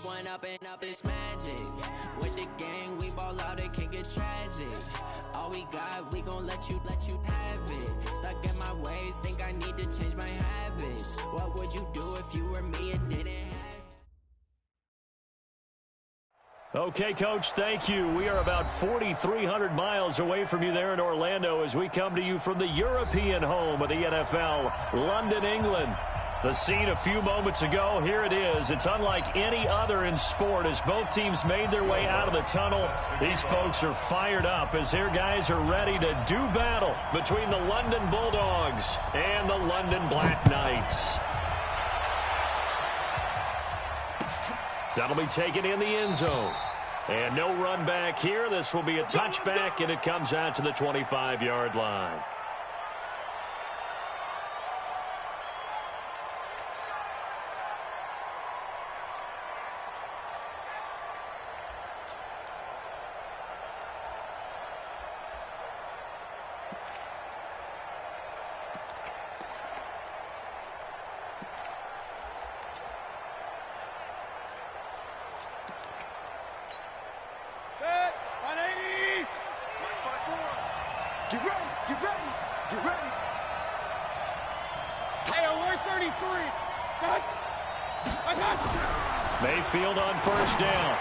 one up and up is magic. With the gang, we ball out, it can get tragic. All we got, we gon' let you have it. Stuck in my ways, think I need to change my habits. What would you do if you were me and didn't have? Okay, Coach, thank you. We are about 4,300 miles away from you there in Orlando as we come to you from the European home of the NFL, London, England. The scene a few moments ago, here it is. It's unlike any other in sport as both teams made their way out of the tunnel. These folks are fired up as their guys are ready to do battle between the London Bulldogs and the London Black Knights. That'll be taken in the end zone. And no run back here. This will be a touchback, and it comes out to the 25-yard line. Mayfield on first down.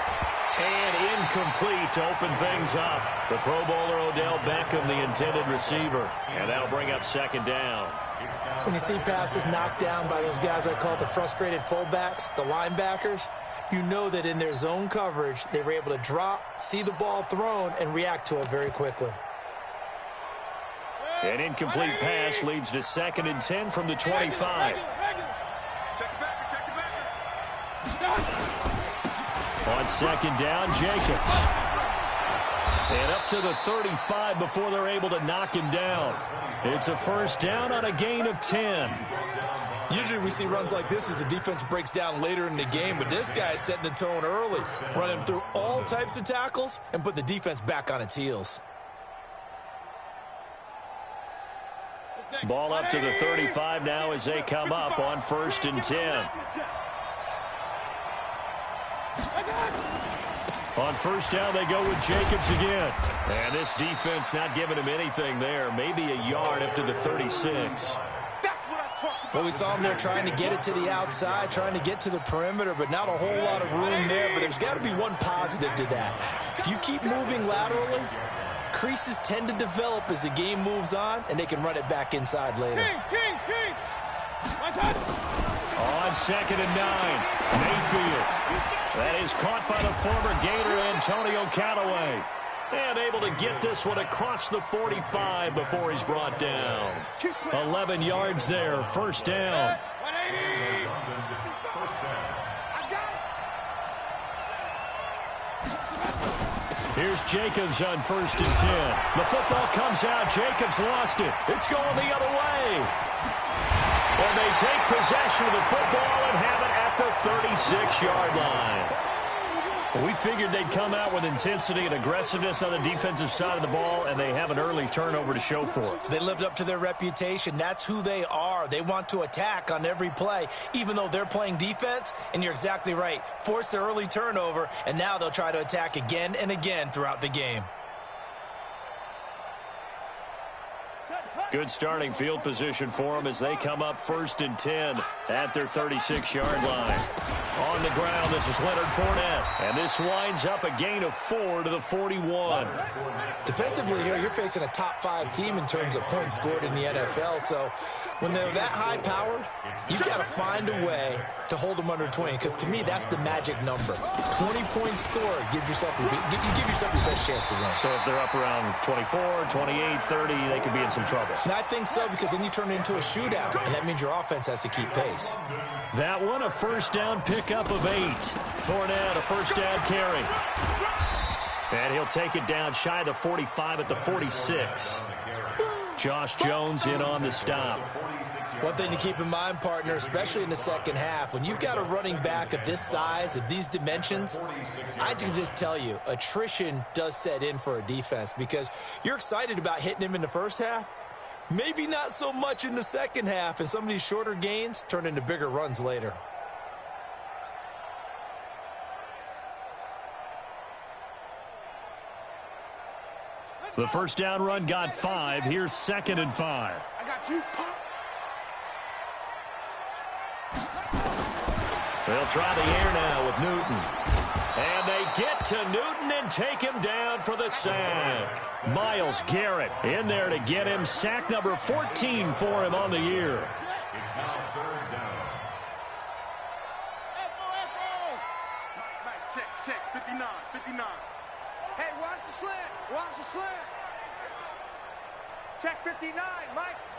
And incomplete to open things up. The Pro Bowler Odell Beckham, the intended receiver. And that'll bring up second down. When you see passes knocked down by those guys I call the frustrated fullbacks, the linebackers, you know that in their zone coverage, they were able to drop, see the ball thrown, and react to it very quickly. An incomplete pass leads to 2nd and 10 from the 25. On second down, Jacobs. And up to the 35 before they're able to knock him down. It's a first down on a gain of 10. Usually we see runs like this as the defense breaks down later in the game, but this guy is setting the tone early, running through all types of tackles and put the defense back on its heels. Ball up to the 35 now as they come up on 1st and 10. On first down, they go with Jacobs again. And this defense not giving him anything there. Maybe a yard up to the 36. Well, we saw him there trying to get it to the outside, trying to get to the perimeter, but not a whole lot of room there. But there's got to be one positive to that. If you keep moving laterally, creases tend to develop as the game moves on, and they can run it back inside later. On 2nd and 9, Mayfield. That is caught by the former Gator, Antonio Callaway. And able to get this one across the 45 before he's brought down. 11 yards there, first down. Here's Jacobs on 1st and 10. The football comes out. Jacobs lost it. It's going the other way. And they take possession of the football and have it at the 36-yard line. We figured they'd come out with intensity and aggressiveness on the defensive side of the ball, and they have an early turnover to show for it. They lived up to their reputation. That's who they are. They want to attack on every play, even though they're playing defense. And you're exactly right. Force the early turnover, and now they'll try to attack again and again throughout the game. Good starting field position for them as they come up 1st and 10 at their 36-yard line. On the ground, this is Leonard Fournette. And this winds up a gain of 4 to the 41. Defensively here, you're facing a top-5 team in terms of points scored in the NFL. So when they're that high-powered, you've got to find a way to hold them under 20. Because to me, that's the magic number. 20-point score gives yourself you give yourself your best chance to win. So if they're up around 24, 28, 30, they could be in some trouble. And I think so, because then you turn it into a shootout, and that means your offense has to keep pace. That one, a first down pickup of 8. Fournette, a first down carry. And he'll take it down shy of the 45 at the 46. Josh Jones in on the stop. One thing to keep in mind, partner, especially in the second half, when you've got a running back of this size, of these dimensions, I can just tell you, attrition does set in for a defense because you're excited about hitting him in the first half. Maybe not so much in the second half, and some of these shorter gains turn into bigger runs later. The first down run got 5. Here's 2nd and 5. I got you, Pop. They'll try the air now with Newton. And they get to Newton and take him down for the sack. Myles Garrett in there to get him. Sack number 14 for him on the year. It's now 3rd down. Echo. Right, check. 59. Hey, watch the slant. Check 59.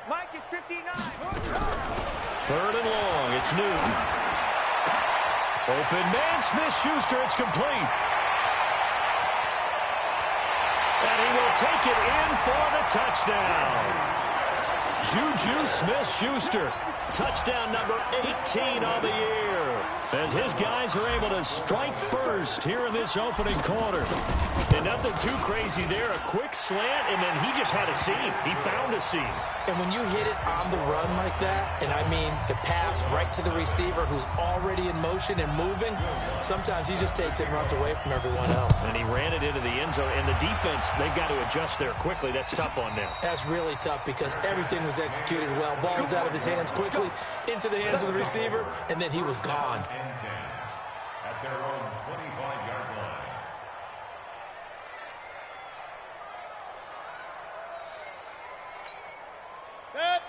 Mike is 59. 3rd and long. It's Newton. Open man, Smith-Schuster. It's complete. And he will take it in for the touchdown. Juju Smith-Schuster. Touchdown number 18 on the year. As his guys are able to strike first here in this opening quarter. And nothing too crazy there. A quick slant, and then he just had a seam. He found a seam. And when you hit it on the run like that, and I mean the pass right to the receiver who's already in motion and moving, sometimes he just takes it and runs away from everyone else. And he ran it into the end zone. And the defense, they've got to adjust there quickly. That's tough on them. That's really tough because everything was executed well. Ball was out of his hands quickly, into the hands of the receiver, and then he was gone. At their own 25-yard line.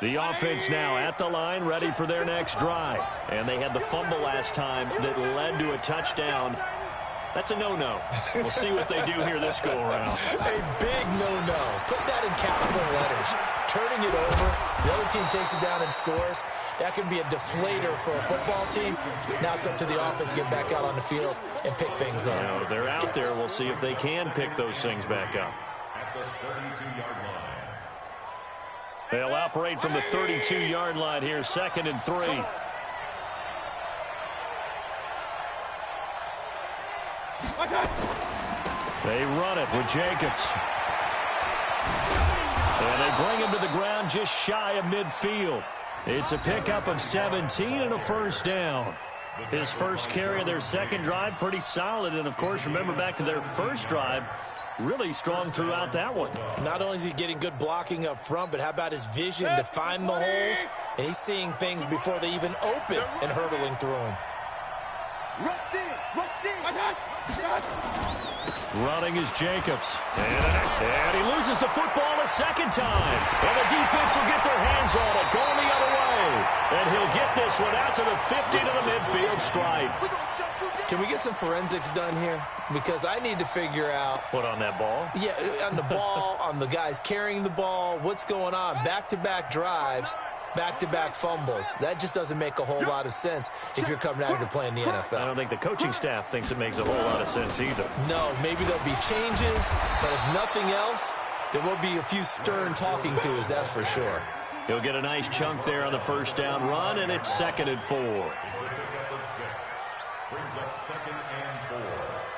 The offense now at the line, ready for their next drive. And they had the fumble last time that led to a touchdown. That's a no-no. We'll see what they do here this go-around. A big no-no. Put that in capital letters. Turning it over, the other team takes it down and scores. That can be a deflator for a football team. Now it's up to the offense to get back out on the field and pick things up. You know, they're out there. We'll see if they can pick those things back up. At the 32-yard line. They'll operate from the 32-yard line here, 2nd and 3. They run it with Jacobs. And they bring him to the ground just shy of midfield. It's a pickup of 17 and a first down. His first carry of their second drive, pretty solid. And, of course, remember back to their first drive, really strong throughout that one. Not only is he getting good blocking up front, but how about his vision to find the holes? And he's seeing things before they even open and hurdling through them. Running is Jacobs. And he loses the football a second time. And the defense will get their hands on it, going the other way. And he'll get this one out to the 50 to the midfield stripe. Can we get some forensics done here? Because I need to figure out... What, on that ball? Yeah, on the ball, on the guys carrying the ball, what's going on? Back-to-back drives, back-to-back fumbles. That just doesn't make a whole lot of sense if you're coming out here to play in the NFL. I don't think the coaching staff thinks it makes a whole lot of sense either. No, maybe there'll be changes, but if nothing else, there will be a few stern talking tos, that's for sure. He'll get a nice chunk there on the first down run, and it's 2nd and 4. It's a pickup of 6. Brings up 2nd and 4.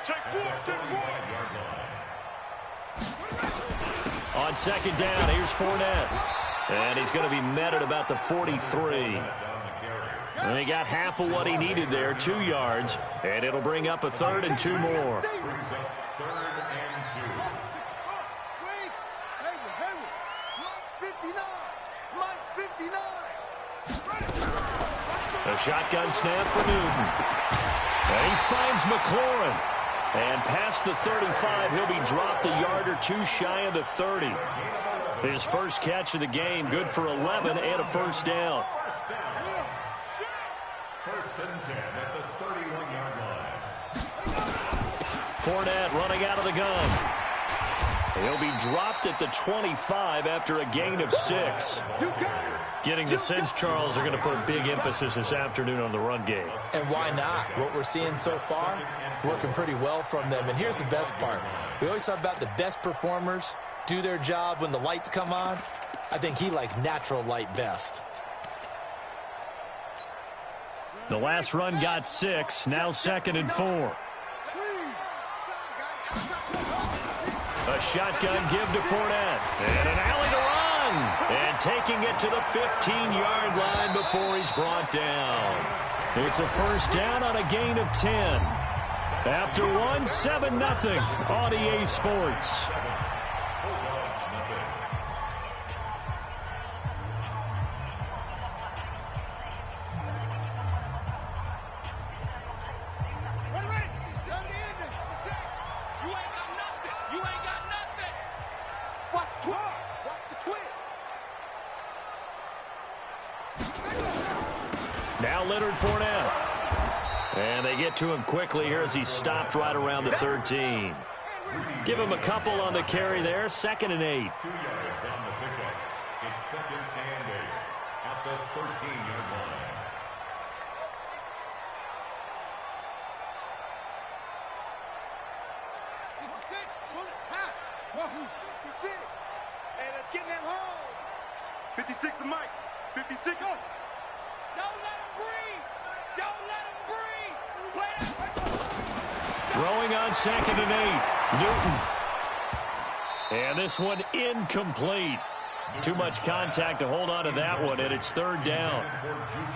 Check 45-yard line. On 2nd down, here's Fournette. And he's going to be met at about the 43. And he got half of what he needed there, 2 yards. And it'll bring up a 3rd and 2 more. Brings up 3rd and 2. A shotgun snap for Newton. And he finds McLaurin. And past the 35, he'll be dropped a yard or 2 shy of the 30. His first catch of the game, good for 11 and a first down. 1st and 10 at the 31-yard line. Fournette running out of the gun. He'll be dropped at the 25 after a gain of 6. Getting the sense, Charles, are going to put a big emphasis this afternoon on the run game. And why not? What we're seeing so far, working pretty well from them. And here's the best part. We always talk about the best performers do their job when the lights come on. I think he likes natural light best. The last run got 6, now 2nd and 4. A shotgun give to Fournette. And an alley to run. And taking it to the 15-yard line before he's brought down. It's a first down on a gain of 10. After one, 7-0 on EA Sports. Now Leonard Fournette. And they get to him quickly here as he stopped right around the 13. Give him a couple on the carry there. 2nd and 8. 2 yards on the pickup. It's 2nd and 8 at the 13-yard line. Wahoo! 56. Hey, let's get in them holes. 56 to Mike. 56. Go. Don't let him breathe. Don't let him breathe. Play that. Throwing on 2nd and 8. Newton. And this one incomplete. Too much contact to hold on to that one, and it's 3rd down.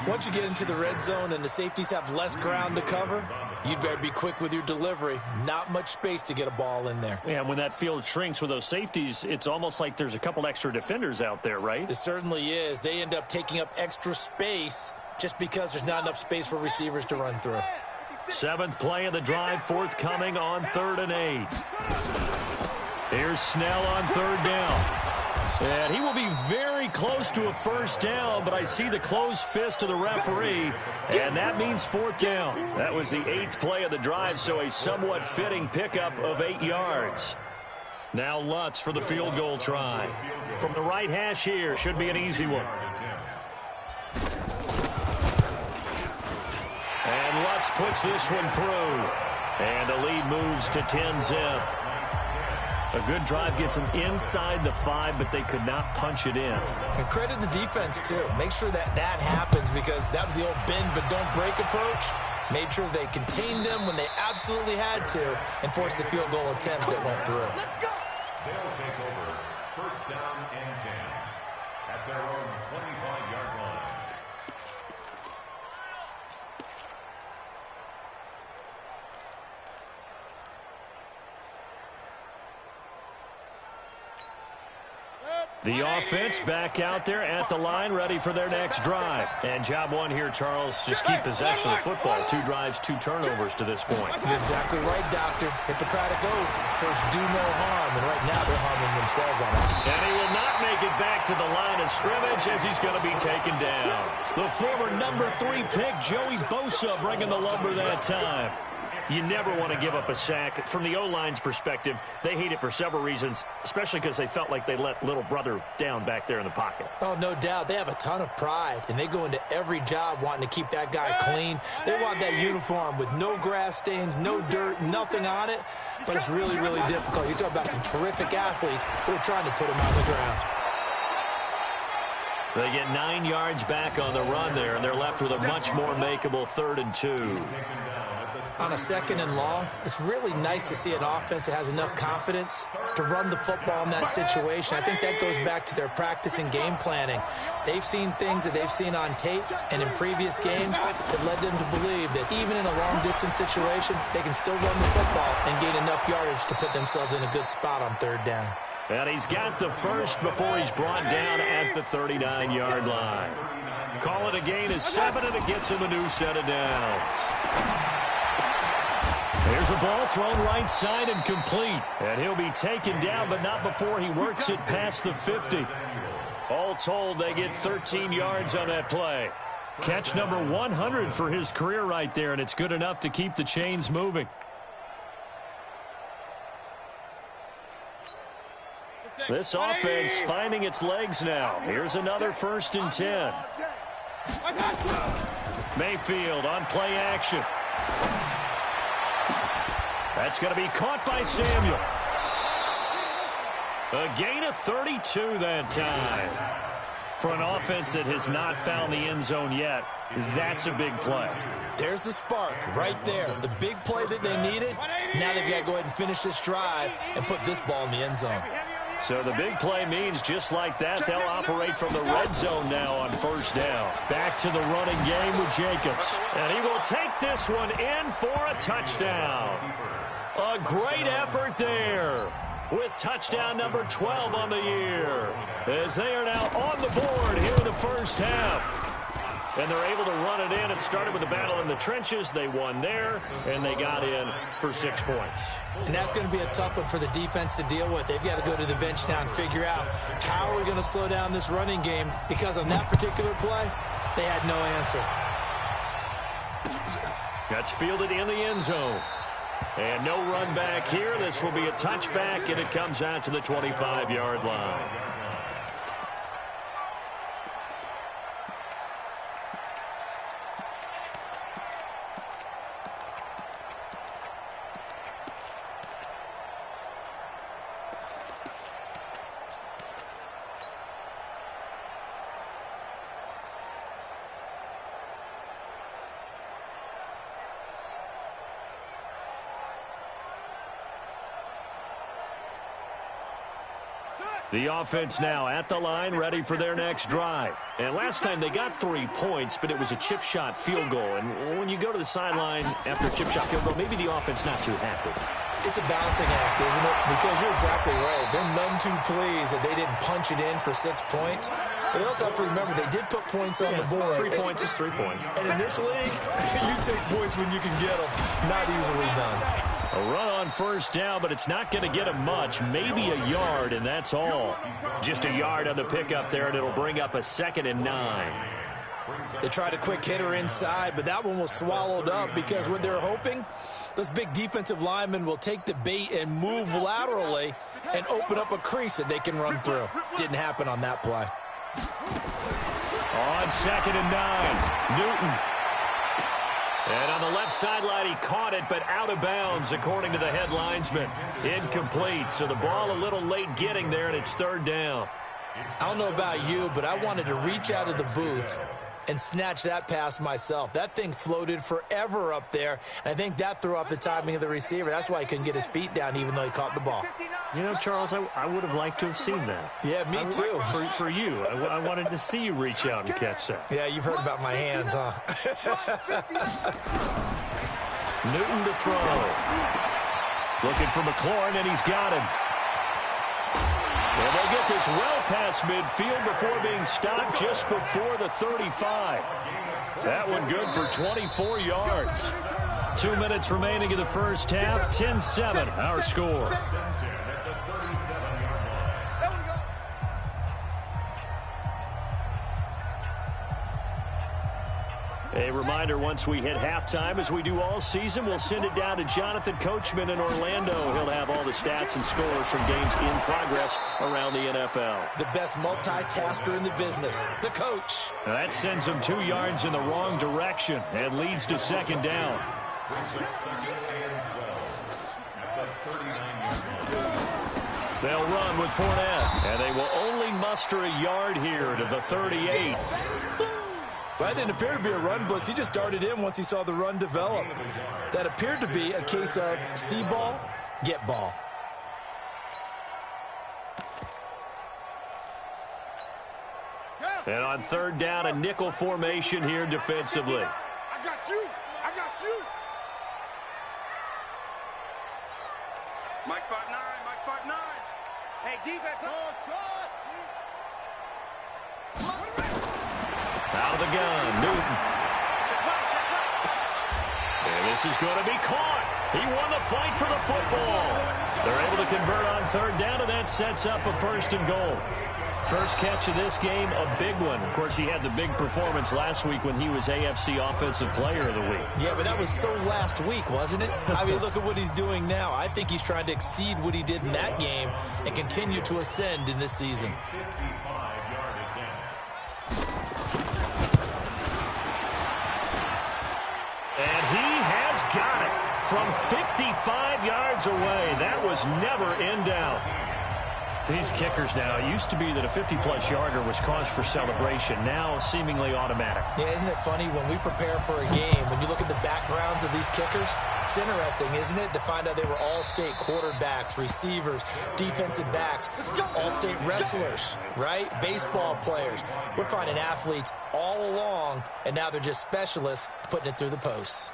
Once you get into the red zone and the safeties have less ground to cover, you'd better be quick with your delivery. Not much space to get a ball in there. Yeah, when that field shrinks with those safeties, it's almost like there's a couple extra defenders out there, right? It certainly is. They end up taking up extra space just because there's not enough space for receivers to run through. 7th play of the drive, forthcoming on 3rd and 8. Here's Snell on 3rd down. And he will be very close to a 1st down, but I see the closed fist of the referee, and that means 4th down. That was the 8th play of the drive, so a somewhat fitting pickup of 8 yards. Now Lutz for the field goal try. From the right hash here, should be an easy one. And Lutz puts this one through. And the lead moves to 10-zip. A good drive gets them inside the 5, but they could not punch it in. And credit the defense, too. Make sure that happens, because that was the old bend but don't break approach. Made sure they contained them when they absolutely had to and forced the field goal attempt that went through. They'll take over 1st down and 10 at their own 25-yard line. The offense back out there at the line, ready for their next drive. And job one here, Charles, just keep possession of the football. 2 drives, 2 turnovers to this point. You're exactly right, Doctor. Hippocratic oath. First, do no harm. And right now, they're harming themselves on that. And he will not make it back to the line of scrimmage as he's going to be taken down. The former number 3 pick, Joey Bosa, bringing the lumber that time. You never want to give up a sack. From the O-line's perspective, they hate it for several reasons, especially because they felt like they let little brother down back there in the pocket. Oh, no doubt. They have a ton of pride, and they go into every job wanting to keep that guy clean. They want that uniform with no grass stains, no dirt, nothing on it. But it's really, really difficult. You're talking about some terrific athletes who are trying to put him on the ground. They get 9 yards back on the run there, and they're left with a much more makeable 3rd and 2. On a 2nd and long, it's really nice to see an offense that has enough confidence to run the football in that situation. I think that goes back to their practice and game planning. They've seen things that they've seen on tape and in previous games that led them to believe that even in a long-distance situation, they can still run the football and gain enough yardage to put themselves in a good spot on 3rd down. And he's got the first before he's brought down at the 39-yard line. Call it a gain of 7, and it gets him a new set of downs. There's a ball thrown right side and complete. And he'll be taken down, but not before he works it past the 50. All told, they get 13 yards on that play. Catch number 100 for his career right there, and it's good enough to keep the chains moving. This offense finding its legs now. Here's another 1st and 10. Mayfield on play action. That's going to be caught by Samuel. A gain of 32 that time. For an offense that has not found the end zone yet, that's a big play. There's the spark right there. The big play that they needed. Now they've got to go ahead and finish this drive and put this ball in the end zone. So the big play means just like that, they'll operate from the red zone now on 1st down. Back to the running game with Jacobs. And he will take this one in for a touchdown. A great effort there with touchdown number 12 on the year, as they are now on the board here in the 1st half. And they're able to run it in. It started with a battle in the trenches. They won there, and they got in for 6 points. And that's going to be a tough one for the defense to deal with. They've got to go to the bench now and figure out how are we going to slow down this running game, because on that particular play, they had no answer. That's fielded in the end zone. And no run back here. This will be a touchback, and it comes out to the 25-yard line. The offense now at the line, ready for their next drive. And last time they got 3 points, but it was a chip shot field goal. And when you go to the sideline after a chip shot field goal, maybe the offense not too happy. It's a balancing act, isn't it? Because you're exactly right. They're none too pleased that they didn't punch it in for 6 points. But they also have to remember they did put points on the board. 3 points is 3 points. And in this league, you take points when you can get them. Not easily done. A run on first down, but it's not going to get him much. Maybe a yard, and that's all. Just a yard on the pickup there, and it'll bring up a 2nd and 9. They tried a quick hitter inside, but that one was swallowed up because what they're hoping, those big defensive linemen will take the bait and move laterally and open up a crease that they can run through. Didn't happen on that play. On 2nd and 9, Newton. And on the left sideline, he caught it, but out of bounds, according to the head linesman. Incomplete, so the ball a little late getting there, and it's 3rd down. I don't know about you, but I wanted to reach out of the booth and snatch that pass myself. That thing floated forever up there, and I think that threw off the timing of the receiver. That's why he couldn't get his feet down, even though he caught the ball. You know, Charles, I would have liked to have seen that. Yeah, me too. For you. I wanted to see you reach out and catch that. Yeah, you've heard about my hands, huh? Newton to throw. Looking for McLaurin, and he's got him. And they'll get this well past midfield before being stopped just before the 35. That one good for 24 yards. 2 minutes remaining in the first half. 10-7, our score. A reminder, once we hit halftime, as we do all season, we'll send it down to Jonathan Coachman in Orlando. He'll have all the stats and scores from games in progress around the NFL. The best multitasker in the business, the coach. That sends him 2 yards in the wrong direction and leads to 2nd down. They'll run with Fournette, and they will only muster a yard here to the 38. Well, that didn't appear to be a run blitz. He just darted in once he saw the run develop. That appeared to be a case of see ball, get ball. And on 3rd down, a nickel formation here defensively. I got you. I got you. Mike spot 9. Mike spot 9. Hey, defense. Oh, shot. Out of the gun, Newton. And this is going to be caught. He won the fight for the football. They're able to convert on 3rd down, and that sets up a 1st and goal. First catch of this game, a big one. Of course, he had the big performance last week when he was AFC Offensive Player of the Week. Yeah, but that was so last week, wasn't it? I mean, look at what he's doing now. I think he's trying to exceed what he did in that game and continue to ascend in this season. And he has got it from 55 yards away. That was never in doubt. These kickers now, it used to be that a 50-plus yarder was cause for celebration. Now, seemingly automatic. Yeah, isn't it funny when we prepare for a game, when you look at the backgrounds of these kickers, it's interesting, isn't it, to find out they were all-state quarterbacks, receivers, defensive backs, all-state wrestlers, right? Baseball players. We're finding athletes all along, and now they're just specialists putting it through the posts.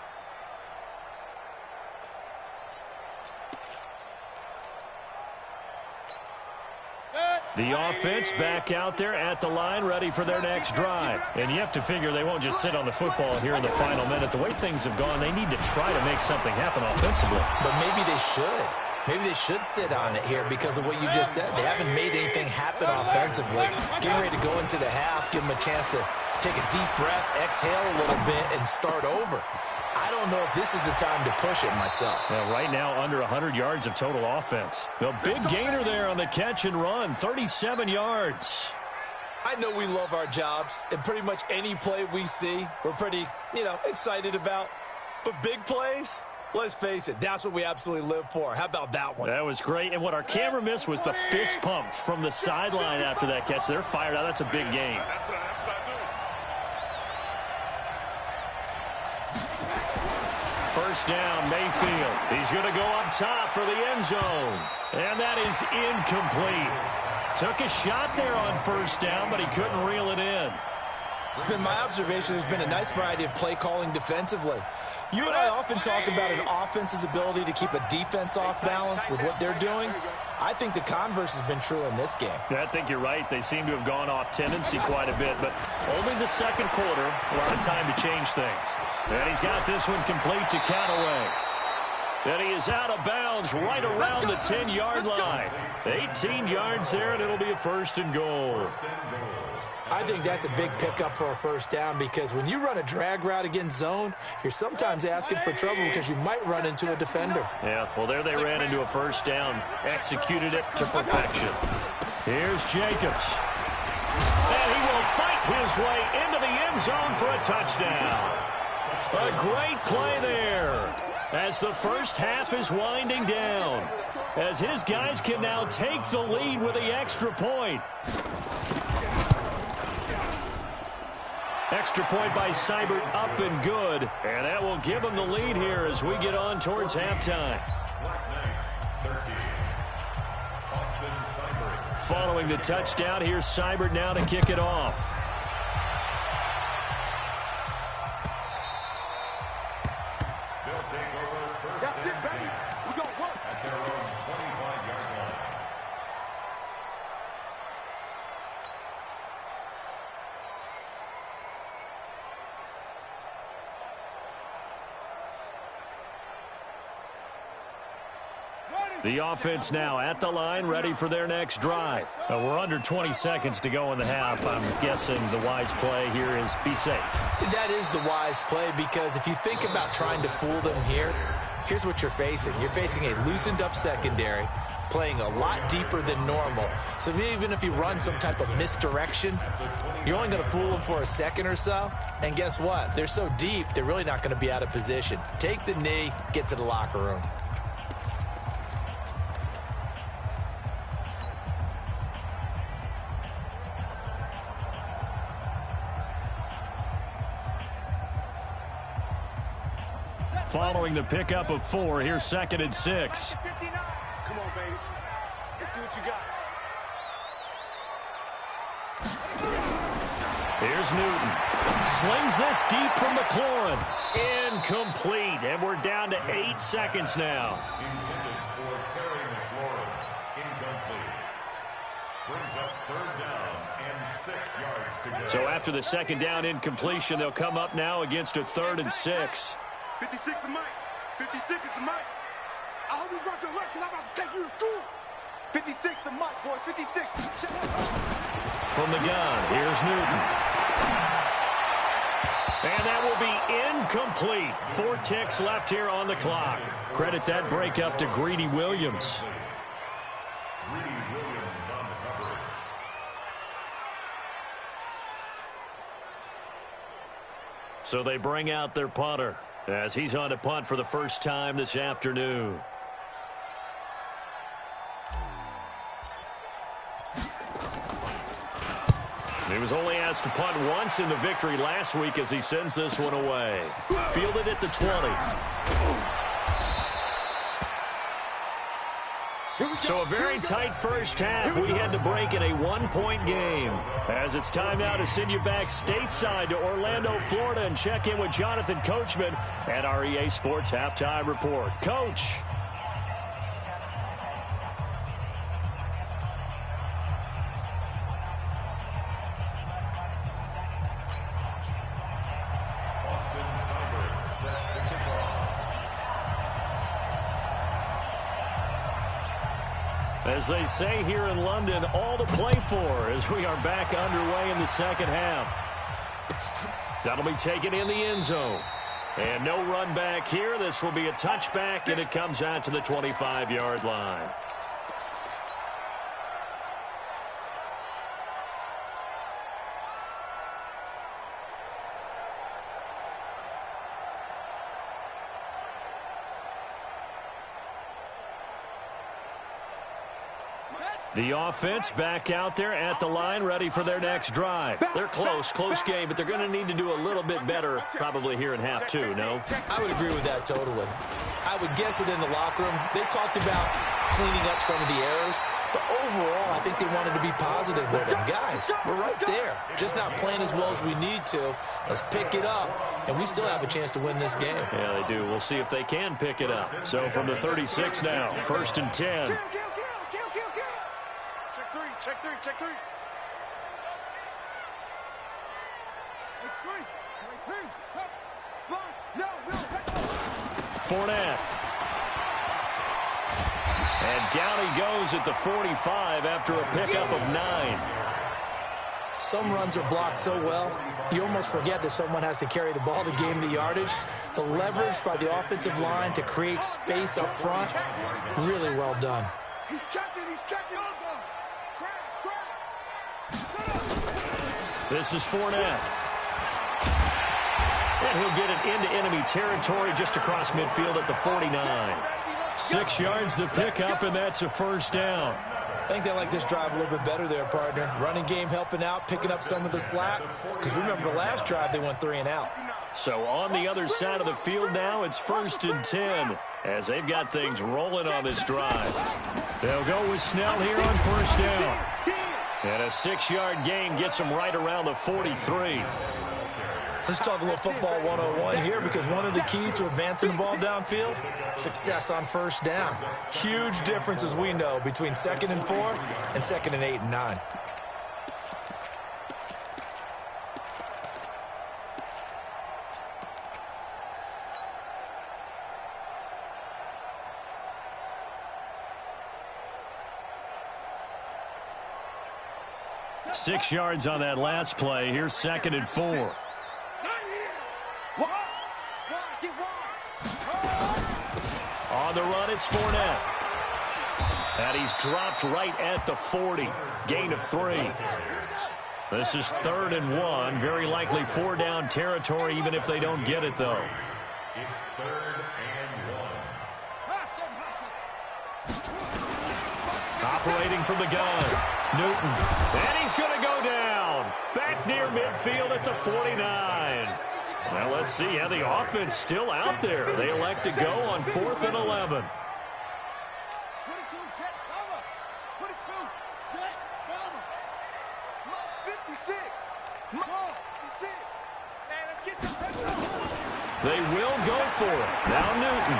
The offense back out there at the line, ready for their next drive. And you have to figure they won't just sit on the football here in the final minute. The way things have gone, they need to try to make something happen offensively. But maybe they should. Maybe they should sit on it here because of what you just said. They haven't made anything happen offensively. Getting ready to go into the half, give them a chance to take a deep breath, exhale a little bit, and start over. I don't know if this is the time to push it myself. Well, right now, under 100 yards of total offense. The big gainer there on the catch and run, 37 yards. I know we love our jobs, and pretty much any play we see, we're pretty, excited about. But big plays, let's face it, that's what we absolutely live for. How about that one? That was great. And what our camera missed was the fist pump from the sideline after that catch. They're fired out. That's a big game. First down, Mayfield. He's going to go up top for the end zone. And that is incomplete. Took a shot there on first down, but he couldn't reel it in. It's been my observation there's been a nice variety of play calling defensively. You and I often talk about an offense's ability to keep a defense off balance with what they're doing. I think the converse has been true in this game. I think you're right. They seem to have gone off tendency quite a bit, but only the second quarter, a lot of time to change things. And he's got this one complete to Callaway. And he is out of bounds right around the 10-yard line. 18 yards there, and it'll be a first and goal. I think that's a big pickup for a first down because when you run a drag route against zone, you're sometimes asking for trouble because you might run into a defender. Yeah, well, there they ran into a first down. Executed it to perfection. Here's Jacobs. And he will fight his way into the end zone for a touchdown. A great play there as the first half is winding down, as his guys can now take the lead with the extra point. Extra point by Seibert, up and good. And that will give him the lead here as we get on towards halftime. Following the touchdown, here's Seibert now to kick it off. That's it, baby. We're going to work. At their own 25-yard line. The offense now at the line, ready for their next drive. We're under 20 seconds to go in the half. I'm guessing the wise play here is be safe. That is the wise play because if you think about trying to fool them here, here's what you're facing. You're facing a loosened up secondary, playing a lot deeper than normal. So even if you run some type of misdirection, you're only going to fool them for a second or so. And guess what? They're so deep, they're really not going to be out of position. Take the knee, get to the locker room. Following the pickup of 4, here's 2nd and 6. Come on, baby. Let's see what you got. Here's Newton. Slings this deep from McLaurin. Incomplete. And we're down to 8 seconds now. Intended for Terry McLaurin. Incomplete. Brings up 3rd down and 6 yards to go. So after the second down incompletion, they'll come up now against a 3rd and 6. 56 is Mike. 56 is the Mike. I hope you brought your lunch because I'm about to take you to school. 56 the Mike, boys. 56. From the gun, here's Newton. And that will be incomplete. 4 ticks left here on the clock. Credit that breakup to Greedy Williams. Greedy Williams on the coverage. So they bring out their punter as he's on to punt for the first time this afternoon. He was only asked to punt once in the victory last week as he sends this one away. Fielded at the 20. So a very tight first half. We had to break in a 1-point game. As it's time now to send you back stateside to Orlando, Florida, and check in with Jonathan Coachman at our EA Sports Halftime Report. Coach. As they say here in London, all to play for as we are back underway in the second half. That'll be taken in the end zone. And no run back here. This will be a touchback, and it comes out to the 25-yard line. The offense back out there at the line, ready for their next drive. They're close game, but they're going to need to do a little bit better probably here in half two, no? I would agree with that totally. I would guess it in the locker room. They talked about cleaning up some of the errors, but overall, I think they wanted to be positive with it. Guys, we're right there. Just not playing as well as we need to. Let's pick it up, and we still have a chance to win this game. Yeah, they do. We'll see if they can pick it up. So from the 36 now, 1st and 10. Check three. Fournette. And down he goes at the 45 after a pickup of 9. Some runs are blocked so well, you almost forget that someone has to carry the ball to gain the yardage. The leverage by the offensive line to create space up front, really well done. He's checking. This is Fournette. And he'll get it into enemy territory just across midfield at the 49. 6 yards to pick up, and that's a first down. I think they like this drive a little bit better there, partner. Running game helping out, picking up some of the slack. Because remember the last drive, they went 3 and out. So on the other side of the field now, it's 1st and 10 as they've got things rolling on this drive. They'll go with Snell here on 1st down. And a 6-yard gain gets him right around the 43. Let's talk a little football 101 here, because one of the keys to advancing the ball downfield, success on 1st down. Huge difference, as we know, between 2nd and 4 and 2nd and 8 and 9. Six yards on that last play. Here's 2nd and 4. On the run, it's Fournette. And he's dropped right at the 40. Gain of 3. This is 3rd and 1. Very likely 4-down territory, even if they don't get it, though. It's 3rd and 1. Operating from the gun. Newton. And he's going to go down. Back near midfield at the 49. Well, let's see how the offense still out there. They elect to go on 4th and 11. 22, jet cover. 22, jet cover. 56. 56. Man, let's get some pressure. They will go for it. Now Newton.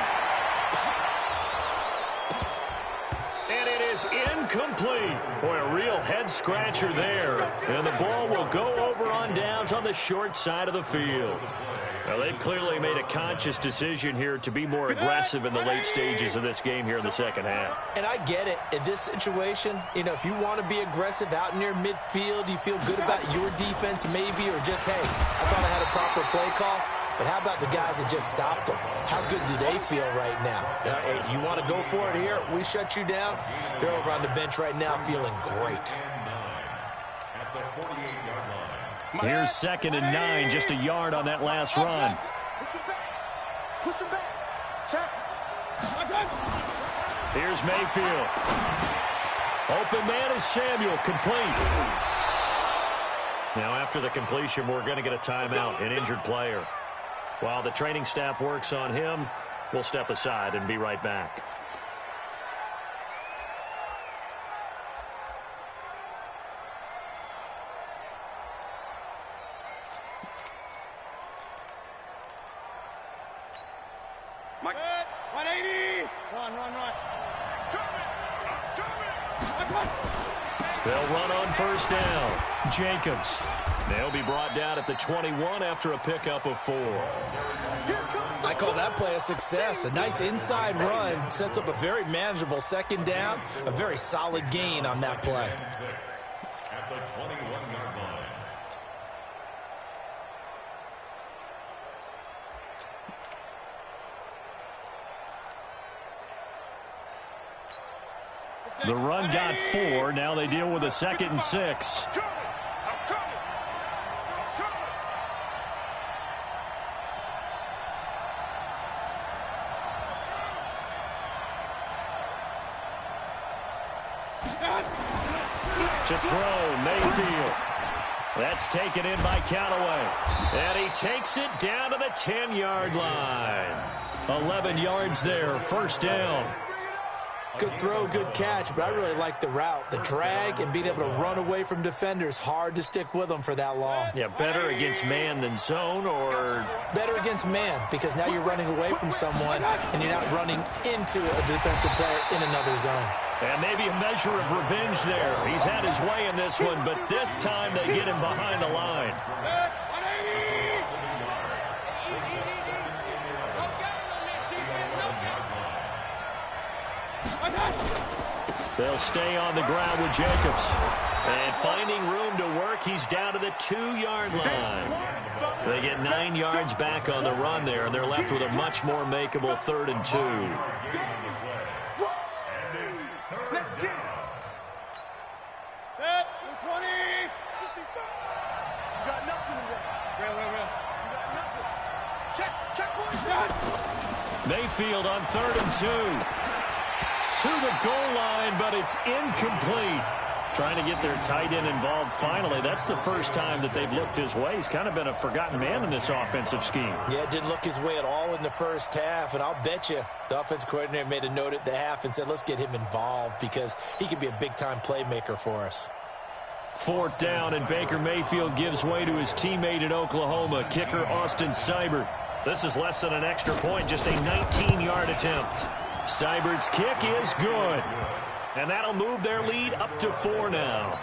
And it is incomplete. Boy, a real head-scratcher there. And the ball will go over on downs on the short side of the field. Now, they've clearly made a conscious decision here to be more aggressive in the late stages of this game here in the 2nd half. And I get it. In this situation, you know, if you want to be aggressive out near midfield, you feel good about your defense maybe, or just, hey, I thought I had a proper play call. But how about the guys that just stopped them? How good do they feel right now? Hey, you want to go for it here? We shut you down. They're over on the bench right now feeling great. At the 48-yard line. Here's 2nd and 9, just a yard on that last run. Push him back. Push him back. Check. Here's Mayfield. Open man is Samuel, complete. Now after the completion, we're going to get a timeout, an injured player. While the training staff works on him, we'll step aside and be right back. Mike. 180. Run. They'll run on 1st down. Jacobs. They'll be brought down at the 21 after a pickup of 4. I call that play a success. A nice inside run sets up a very manageable 2nd down. A very solid gain on that play. At the 21-yard line. The run got 4. Now they deal with a 2nd and 6. To throw, Mayfield. That's taken in by Callaway. And he takes it down to the 10-yard line. 11 yards there, first down. Good throw, good catch, but I really like the route. The drag and being able to run away from defenders, hard to stick with them for that long. Yeah, better against man than zone, or? Better against man, because now you're running away from someone and you're not running into a defensive player in another zone. And maybe a measure of revenge there. He's had his way in this one, but this time they get him behind the line. They'll stay on the ground with Jacobs. And finding room to work, he's down to the 2-yard line. They get 9 yards back on the run there, and they're left with a much more makeable 3rd and 2. Mayfield on 3rd and 2. To the goal line, but it's incomplete. Trying to get their tight end involved finally. That's the first time that they've looked his way. He's kind of been a forgotten man in this offensive scheme. Yeah, didn't look his way at all in the first half, and I'll bet you the offense coordinator made a note at the half and said, let's get him involved because he could be a big-time playmaker for us. 4th down, and Baker Mayfield gives way to his teammate in Oklahoma, kicker Austin Seibert. This is less than an extra point, just a 19-yard attempt. Seibert's kick is good. And that'll move their lead up to 4 now.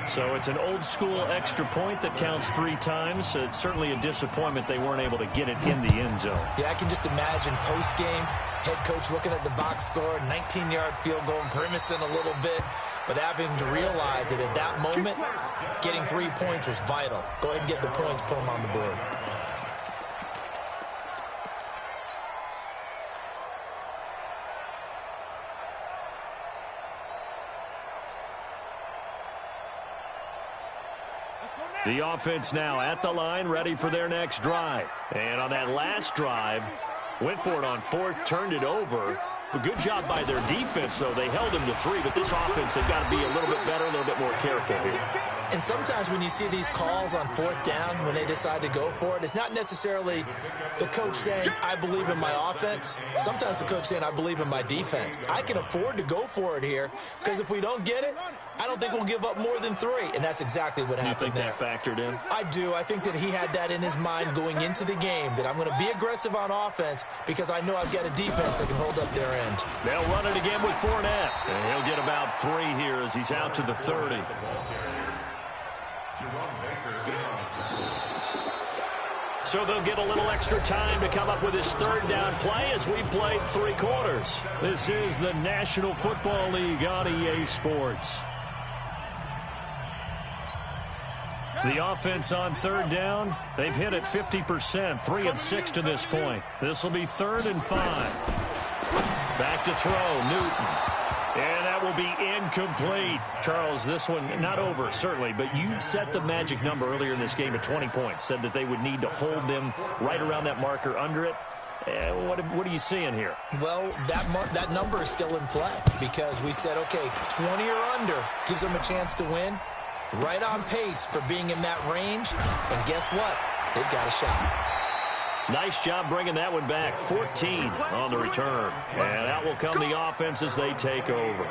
So it's an old-school extra point that counts 3 times. It's certainly a disappointment they weren't able to get it in the end zone. Yeah, I can just imagine post-game, head coach looking at the box score, 19-yard field goal, grimacing a little bit, but having to realize that at that moment, getting 3 points was vital. Go ahead and get the points, put them on the board. The offense now at the line, ready for their next drive. And on that last drive, went for it on 4th, turned it over. A good job by their defense, though. They held him to 3, but this offense, they've got to be a little bit better, a little bit more careful here. And sometimes when you see these calls on 4th down, when they decide to go for it, it's not necessarily the coach saying, I believe in my offense. Sometimes the coach saying, I believe in my defense. I can afford to go for it here, because if we don't get it, I don't think we'll give up more than 3. And that's exactly what happened there. You think that factored in? I do. I think that he had that in his mind going into the game, that I'm going to be aggressive on offense because I know I've got a defense that can hold up their end. They'll run it again with Fournette. And he'll get about 3 here as he's out to the 30. So they'll get a little extra time to come up with his 3rd down play as we played 3 quarters. This is the National Football League on EA Sports. The offense on 3rd down, they've hit it 50%, 3 of 6 to this point. This will be 3rd and 5. Back to throw, Newton. And that will be incomplete. Charles, this one not over, certainly, but you set the magic number earlier in this game at 20 points, said that they would need to hold them right around that marker under it. What are you seeing here? Well, that number is still in play because we said, okay, 20 or under gives them a chance to win. Right on pace for being in that range. And guess what? They've got a shot. Nice job bringing that one back. 14 on the return. And out will come the offense as they take over.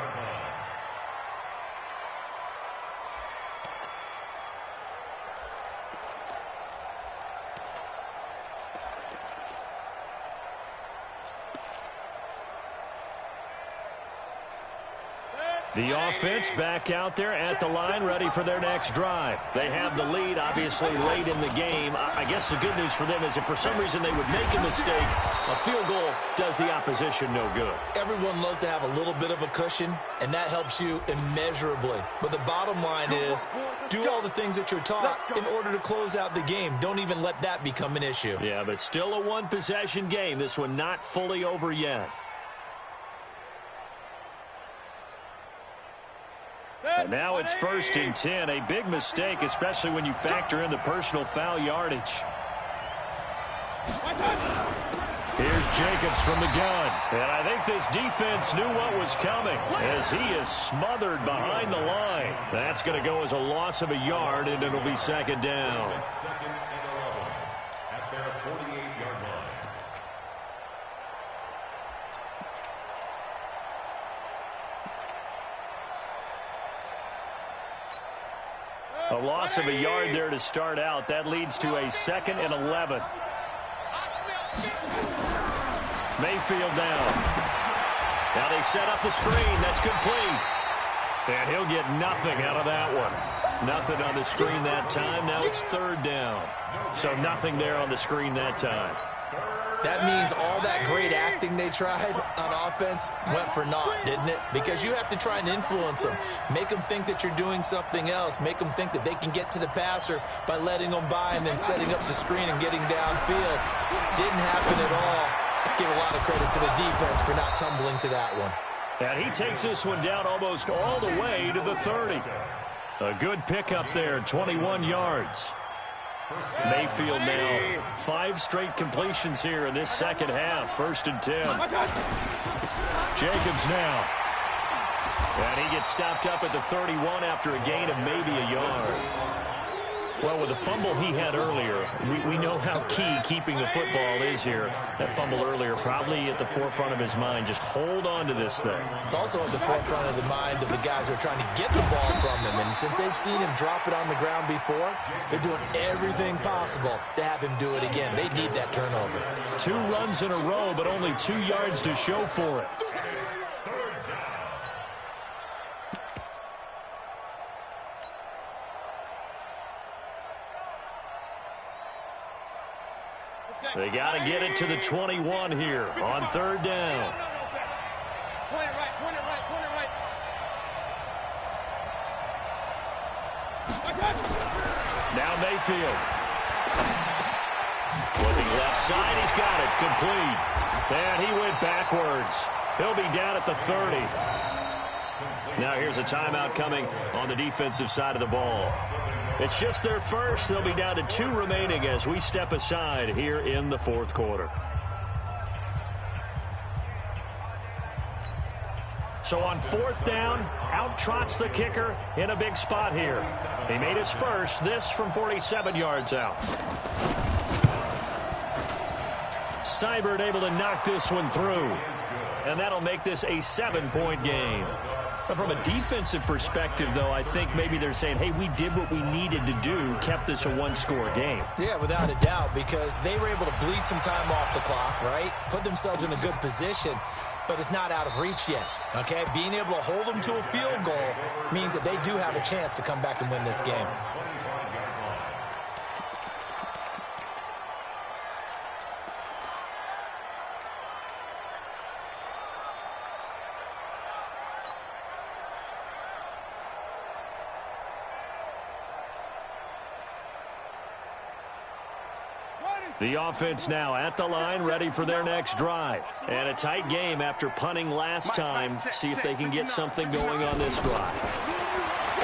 The offense back out there at the line, ready for their next drive. They have the lead, obviously, late in the game. I guess the good news for them is if for some reason they would make a mistake, a field goal does the opposition no good. Everyone loves to have a little bit of a cushion, and that helps you immeasurably. But the bottom line is, do all the things that you're taught in order to close out the game. Don't even let that become an issue. Yeah, but still a one-possession game. This one not fully over yet. And now it's 1st and 10. A big mistake, especially when you factor in the personal foul yardage. Here's Jacobs from the gun. And I think this defense knew what was coming as he is smothered behind the line. That's going to go as a loss of a yard, and it'll be 2nd down. Second and 11 at their 48-yard line. A loss of a yard there to start out. That leads to a 2nd and 11. Mayfield down. Now they set up the screen. That's complete. And he'll get nothing out of that one. Nothing on the screen that time. Now it's 3rd down. So nothing there on the screen that time. That means all that great acting they tried on offense went for naught, didn't it? Because you have to try and influence them. Make them think that you're doing something else. Make them think that they can get to the passer by letting them by and then setting up the screen and getting downfield. Didn't happen at all. Give a lot of credit to the defense for not tumbling to that one. And he takes this one down almost all the way to the 30. A good pickup there, 21 yards. Mayfield now 5 straight completions here in this second half. 1st and 10. Jacobs now. And he gets stopped up at the 31 after a gain of maybe a yard. Well, with the fumble he had earlier, we know how key keeping the football is here. That fumble earlier probably at the forefront of his mind. Just hold on to this thing. It's also at the forefront of the mind of the guys who are trying to get the ball from him. And since they've seen him drop it on the ground before, they're doing everything possible to have him do it again. They need that turnover. 2 runs in a row, but only 2 yards to show for it. They got to get it to the 21 here on 3rd down. Point it right, point it right, point it right. Now Mayfield. Looking left side, he's got it, complete. And he went backwards. He'll be down at the 30. Now here's a timeout coming on the defensive side of the ball. It's just their first. They'll be down to 2 remaining as we step aside here in the 4th quarter. So on 4th down, out trots the kicker in a big spot here. He made his first, this from 47 yards out. Seibert able to knock this one through. And that'll make this a 7-point game. From a defensive perspective, though, I think maybe they're saying, hey, we did what we needed to do, kept this a 1-score game. Yeah, without a doubt, because they were able to bleed some time off the clock, right? Put themselves in a good position, but it's not out of reach yet, okay? Being able to hold them to a field goal means that they do have a chance to come back and win this game. The offense now at the line, ready for their next drive. And a tight game after punting last time. See if they can get something going on this drive.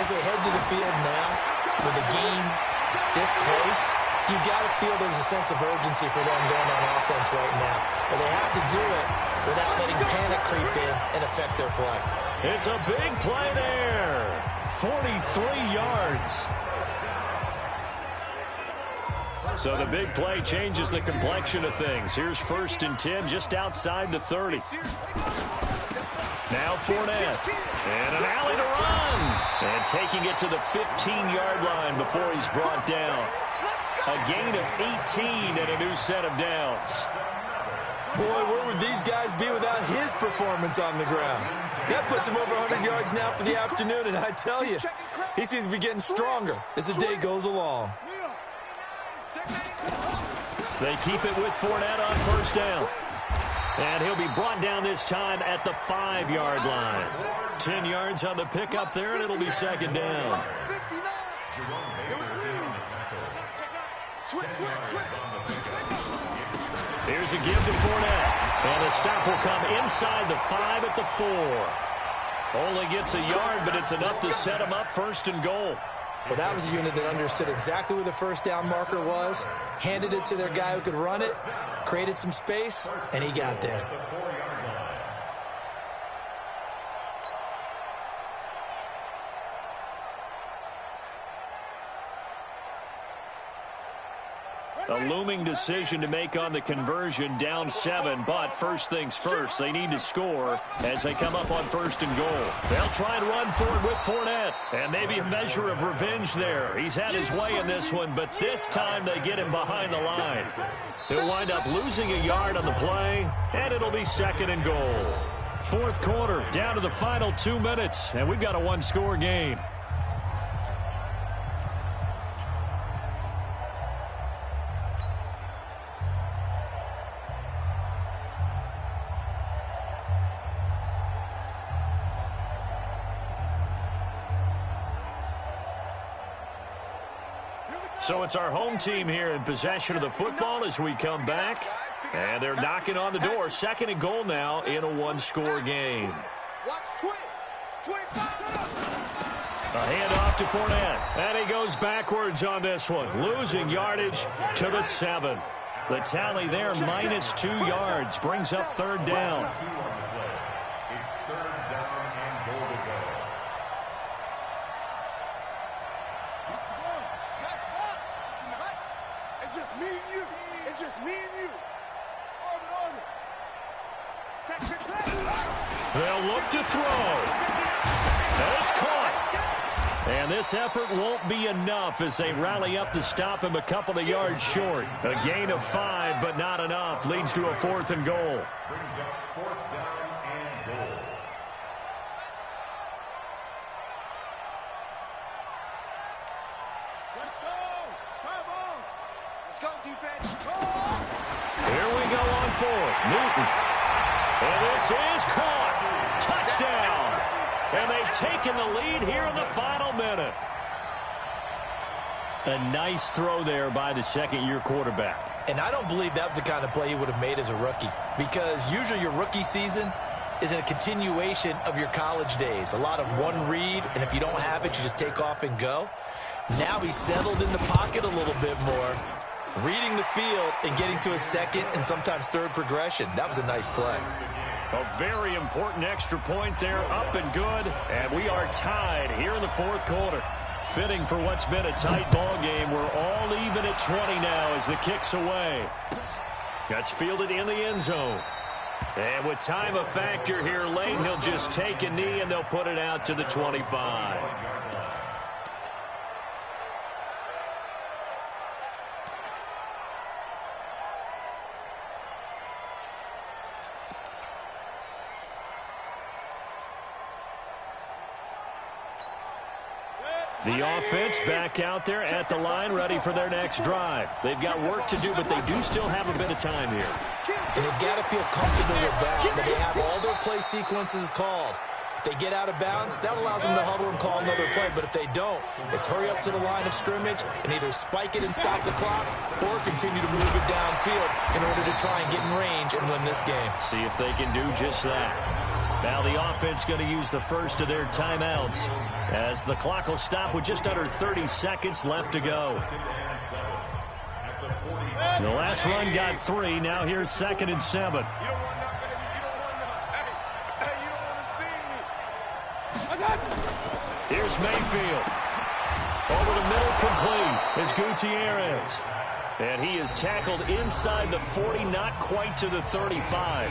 As they head to the field now, with the game this close, you've got to feel there's a sense of urgency for them going on offense right now. But they have to do it without letting panic creep in and affect their play. It's a big play there. 43 yards. So the big play changes the complexion of things. Here's 1st and 10 just outside the 30. Now Fournette. And an alley to run. And taking it to the 15-yard line before he's brought down. A gain of 18 and a new set of downs. Boy, where would these guys be without his performance on the ground? That puts him over 100 yards now for the afternoon, and I tell you, he seems to be getting stronger as the day goes along. They keep it with Fournette on 1st down. And he'll be brought down this time at the 5-yard line. 10 yards on the pickup there, and it'll be 2nd down. Here's a give to Fournette. And the stop will come inside the 5 at the 4. Only gets a yard, but it's enough to set him up 1st and goal. Well, that was a unit that understood exactly where the first down marker was, handed it to their guy who could run it, created some space, and he got there. A looming decision to make on the conversion, down 7, but first things first, they need to score as they come up on 1st and goal. They'll try and run for it with Fournette, and maybe a measure of revenge there. He's had his way in this one, but this time they get him behind the line. He'll wind up losing a yard on the play, and it'll be 2nd and goal. 4th quarter, down to the final 2 minutes, and we've got a 1-score game. So it's our home team here in possession of the football as we come back. And they're knocking on the door. 2nd and goal now in a 1-score game. Watch twins. 25. A handoff to Fournette. And he goes backwards on this one. Losing yardage to the 7. The tally there, minus 2 yards. Brings up 3rd down. It's 3rd down and goal to go. It's just me and you. It's just me and you. Orbit. Check. They'll look to throw. And it's caught. And this effort won't be enough as they rally up to stop him a couple of yards short. A gain of 5, but not enough. Leads to a 4th and goal. Brings up 4th down and goal. Let's go. Come on. Let's go, defense. Here we go on 4th. Newton. And this is caught. Touchdown. And they've taken the lead here in the final minute. A nice throw there by the 2nd-year quarterback. And I don't believe that was the kind of play he would have made as a rookie, because usually your rookie season is a continuation of your college days. A lot of one read, and if you don't have it, you just take off and go. Now he's settled in the pocket a little bit more, reading the field and getting to a 2nd and sometimes 3rd progression. That was a nice play. A very important extra point there, up and good, and we are tied here in the 4th quarter. Fitting for what's been a tight ball game. We're all even at 20 now as the kick's away. That's fielded in the end zone. And with time a factor here late, he'll just take a knee and they'll put it out to the 25. The offense back out there at the line, ready for their next drive. They've got work to do, but they do still have a bit of time here. And they've got to feel comfortable with that, but they have all their play sequences called. If they get out of bounds, that allows them to huddle and call another play. But if they don't, it's hurry up to the line of scrimmage and either spike it and stop the clock or continue to move it downfield in order to try and get in range and win this game. See if they can do just that. Now the offense going to use the first of their timeouts as the clock will stop with just under 30 seconds left to go. The last run got 3. Now here's 2nd and 7. Here's Mayfield. Over the middle, complete is Gutierrez. And he is tackled inside the 40, not quite to the 35.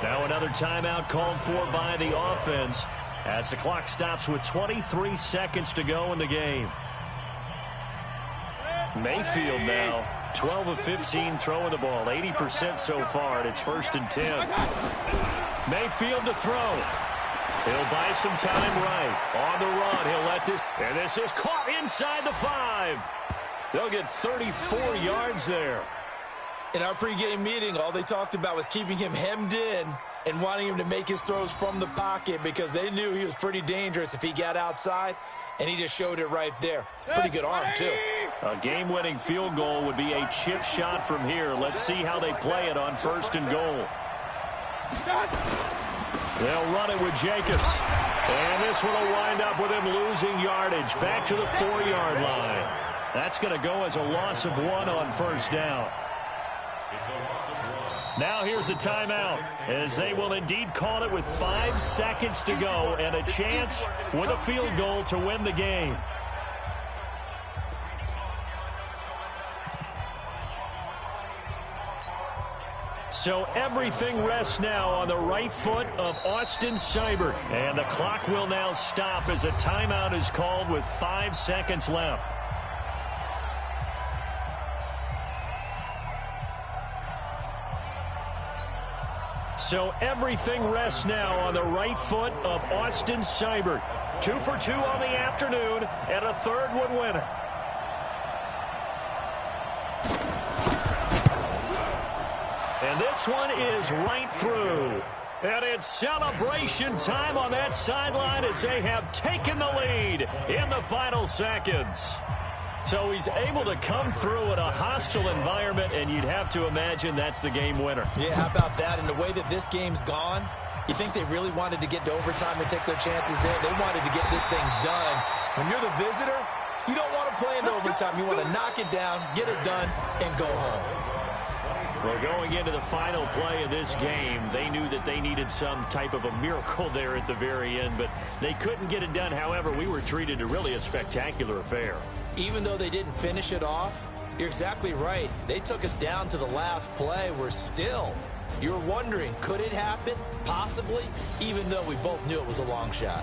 Now another timeout called for by the offense as the clock stops with 23 seconds to go in the game. Mayfield now, 12 of 15 throwing the ball, 80% so far, and it's 1st and 10. Mayfield to throw. He'll buy some time right. On the run, he'll let this, and this is caught inside the 5. They'll get 34 yards there. In our pregame meeting, all they talked about was keeping him hemmed in and wanting him to make his throws from the pocket because they knew he was pretty dangerous if he got outside, and he just showed it right there. Pretty good arm, too. A game-winning field goal would be a chip shot from here. Let's see how they play it on 1st and goal. They'll run it with Jacobs. And this one will wind up with him losing yardage back to the 4-yard line. That's going to go as a loss of 1 on first down. It's a loss of 1. Now here's a timeout, as they will indeed call it with 5 seconds to go and a chance with a field goal to win the game. So everything rests now on the right foot of Austin Seibert. And the clock will now stop as a timeout is called with 5 seconds left. So everything rests now on the right foot of Austin Seibert. 2 for 2 on the afternoon, and a third would win it. And this one is right through. And it's celebration time on that sideline as they have taken the lead in the final seconds. So he's able to come through in a hostile environment, and you'd have to imagine that's the game winner. Yeah, how about that? And the way that this game's gone, you think they really wanted to get to overtime and take their chances there? They wanted to get this thing done. When you're the visitor, you don't want to play into overtime. You want to knock it down, get it done, and go home. Well, going into the final play of this game, they knew that they needed some type of a miracle there at the very end, but they couldn't get it done. However, we were treated to really a spectacular affair. Even though they didn't finish it off, you're exactly right. They took us down to the last play. We're still, you're wondering, could it happen? Possibly, even though we both knew it was a long shot.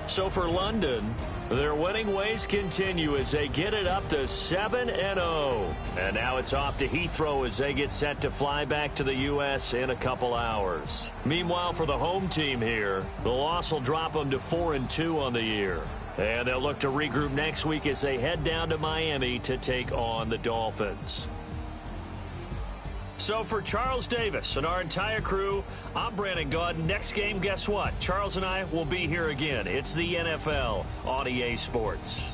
So for London, their winning ways continue as they get it up to 7-0. And now it's off to Heathrow as they get set to fly back to the U.S. in a couple hours. Meanwhile, for the home team here, the loss will drop them to 4-2 on the year. And they'll look to regroup next week as they head down to Miami to take on the Dolphins. So for Charles Davis and our entire crew, I'm Brandon Gaud. Next game, guess what? Charles and I will be here again. It's the NFL on EA Sports.